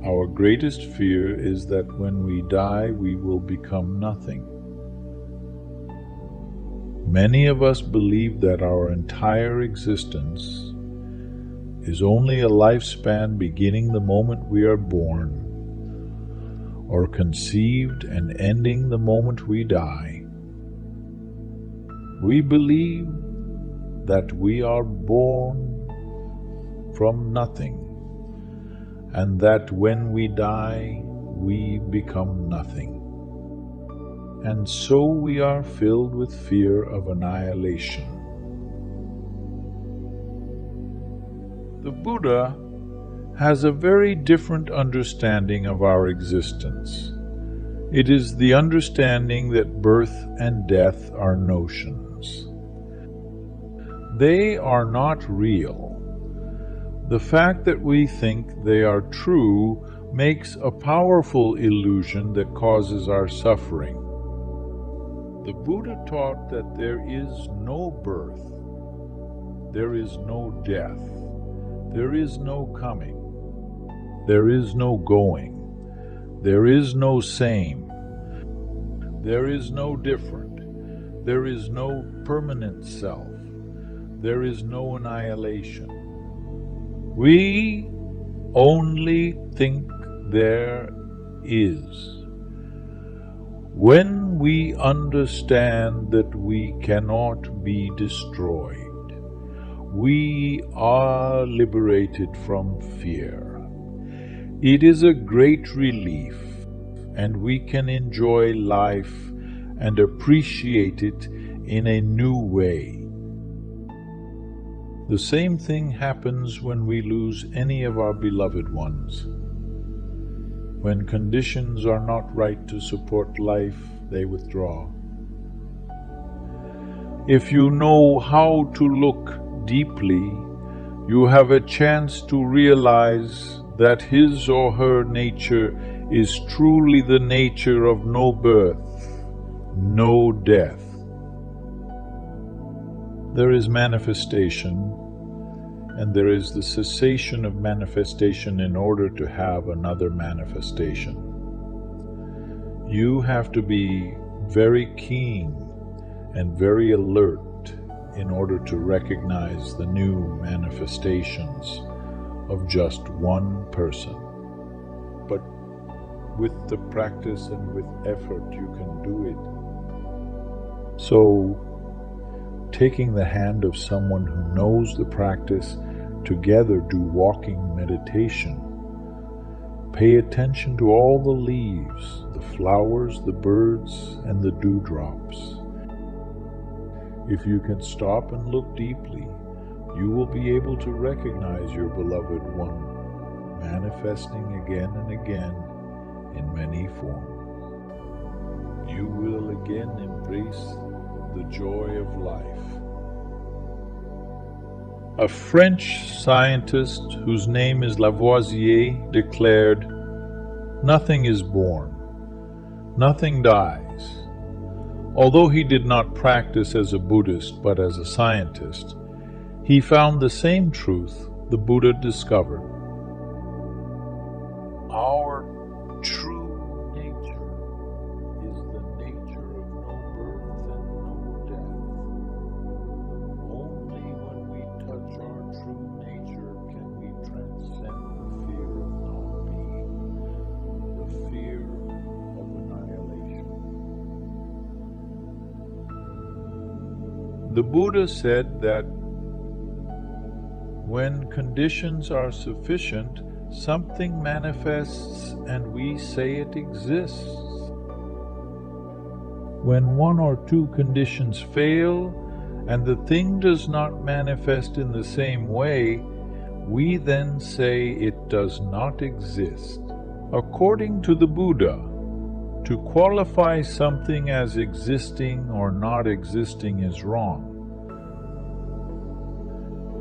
Our greatest fear is that when we die, we will become nothing. Many of us believe that our entire existence is only a lifespan beginning the moment we are born, or conceived and ending the moment we die. We believe that we are born from nothing, and that when we die, we become nothing. And so we are filled with fear of annihilation. The Buddha has a very different understanding of our existence. It is the understanding that birth and death are notions. They are not real. The fact that we think they are true makes a powerful illusion that causes our suffering. The Buddha taught that there is no birth, there is no death, there is no coming, there is no going, there is no same, there is no different, there is no permanent self, there is no annihilation. We only think there is. When we understand that we cannot be destroyed, we are liberated from fear. It is a great relief, and we can enjoy life and appreciate it in a new way. The same thing happens when we lose any of our beloved ones. When conditions are not right to support life, they withdraw. If you know how to look deeply, you have a chance to realize that his or her nature is truly the nature of no birth, no death. There is manifestation, and there is the cessation of manifestation in order to have another manifestation. You have to be very keen and very alert in order to recognize the new manifestations of just one person. But with the practice and with effort, you can do it. So, taking the hand of someone who knows the practice, together do walking meditation. Pay attention to all the leaves, the flowers, the birds, and the dewdrops. If you can stop and look deeply, you will be able to recognize your beloved one, manifesting again and again in many forms. You will again embrace the joy of life. A French scientist whose name is Lavoisier declared, "Nothing is born, nothing dies." Although he did not practice as a Buddhist but as a scientist, he found the same truth the Buddha discovered. Our true nature is the nature of no birth and no death. Only when we touch our true nature can we transcend the fear of not-being, the fear of annihilation. The Buddha said that when conditions are sufficient, something manifests and we say it exists. When one or two conditions fail and the thing does not manifest in the same way, we then say it does not exist. According to the Buddha, to qualify something as existing or not existing is wrong.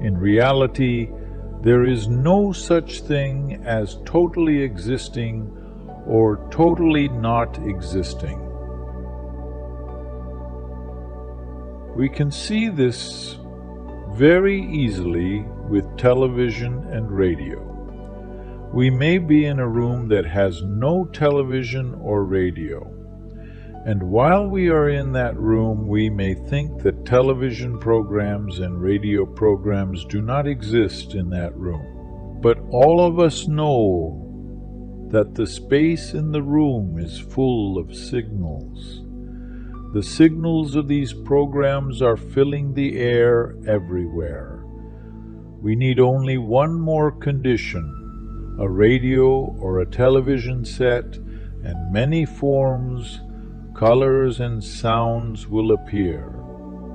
In reality, there is no such thing as totally existing or totally not existing. We can see this very easily with television and radio. We may be in a room that has no television or radio, and while we are in that room, we may think that television programs and radio programs do not exist in that room. But all of us know that the space in the room is full of signals. The signals of these programs are filling the air everywhere. We need only one more condition: a radio or a television set, and many forms, colors, and sounds will appear.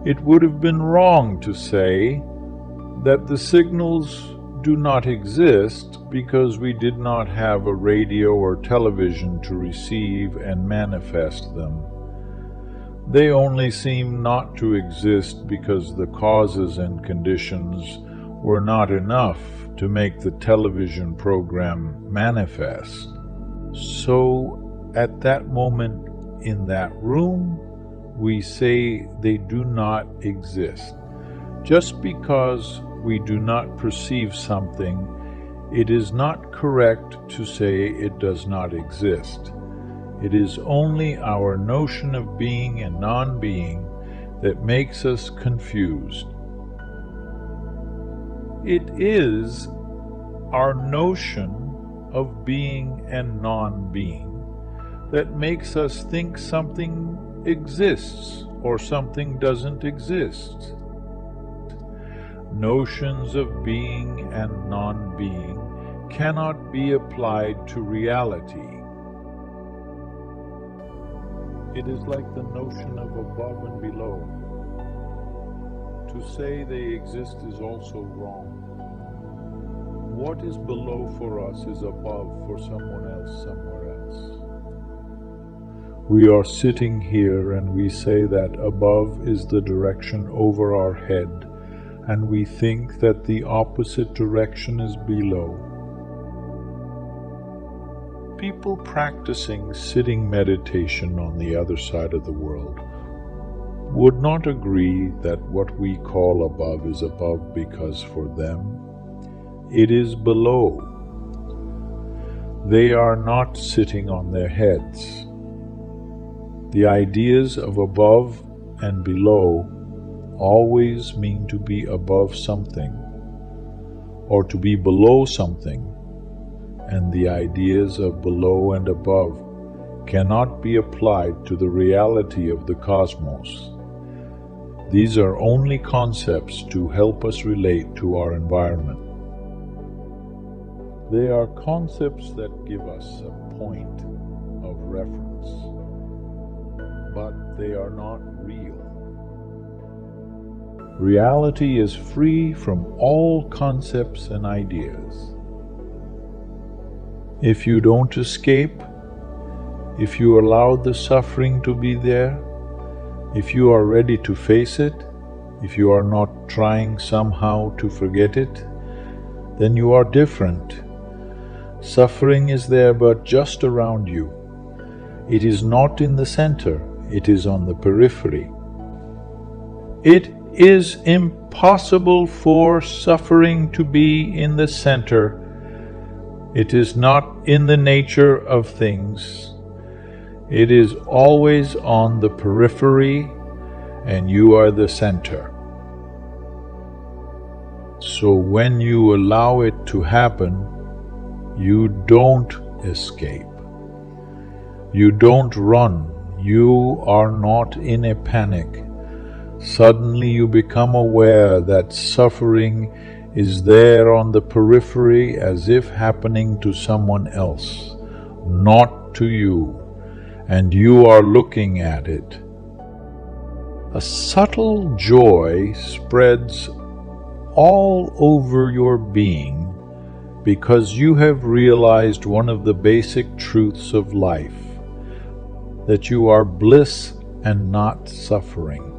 It would have been wrong to say that the signals do not exist because we did not have a radio or television to receive and manifest them. They only seem not to exist because the causes and conditions were not enough to make the television program manifest. So, at that moment in that room, we say they do not exist. Just because we do not perceive something, it is not correct to say it does not exist. It is only our notion of being and non-being that makes us confused. It is our notion of being and non-being that makes us think something exists or something doesn't exist. Notions of being and non-being cannot be applied to reality. It is like the notion of above and below. To say they exist is also wrong. What is below for us is above for someone else somewhere else. We are sitting here and we say that above is the direction over our head, and we think that the opposite direction is below. People practicing sitting meditation on the other side of the world would not agree that what we call above is above because for them it is below. They are not sitting on their heads. The ideas of above and below always mean to be above something or to be below something, and the ideas of below and above cannot be applied to the reality of the cosmos. These are only concepts to help us relate to our environment. They are concepts that give us a point of reference, but they are not real. Reality is free from all concepts and ideas. If you don't escape, if you allow the suffering to be there, if you are ready to face it, if you are not trying somehow to forget it, then you are different. Suffering is there but just around you. It is not in the center, it is on the periphery. It is impossible for suffering to be in the center. It is not in the nature of things. It is always on the periphery, and you are the center. So when you allow it to happen, you don't escape. You don't run. You are not in a panic. Suddenly you become aware that suffering is there on the periphery as if happening to someone else, not to you, and you are looking at it. A subtle joy spreads all over your being because you have realized one of the basic truths of life, that you are bliss and not suffering.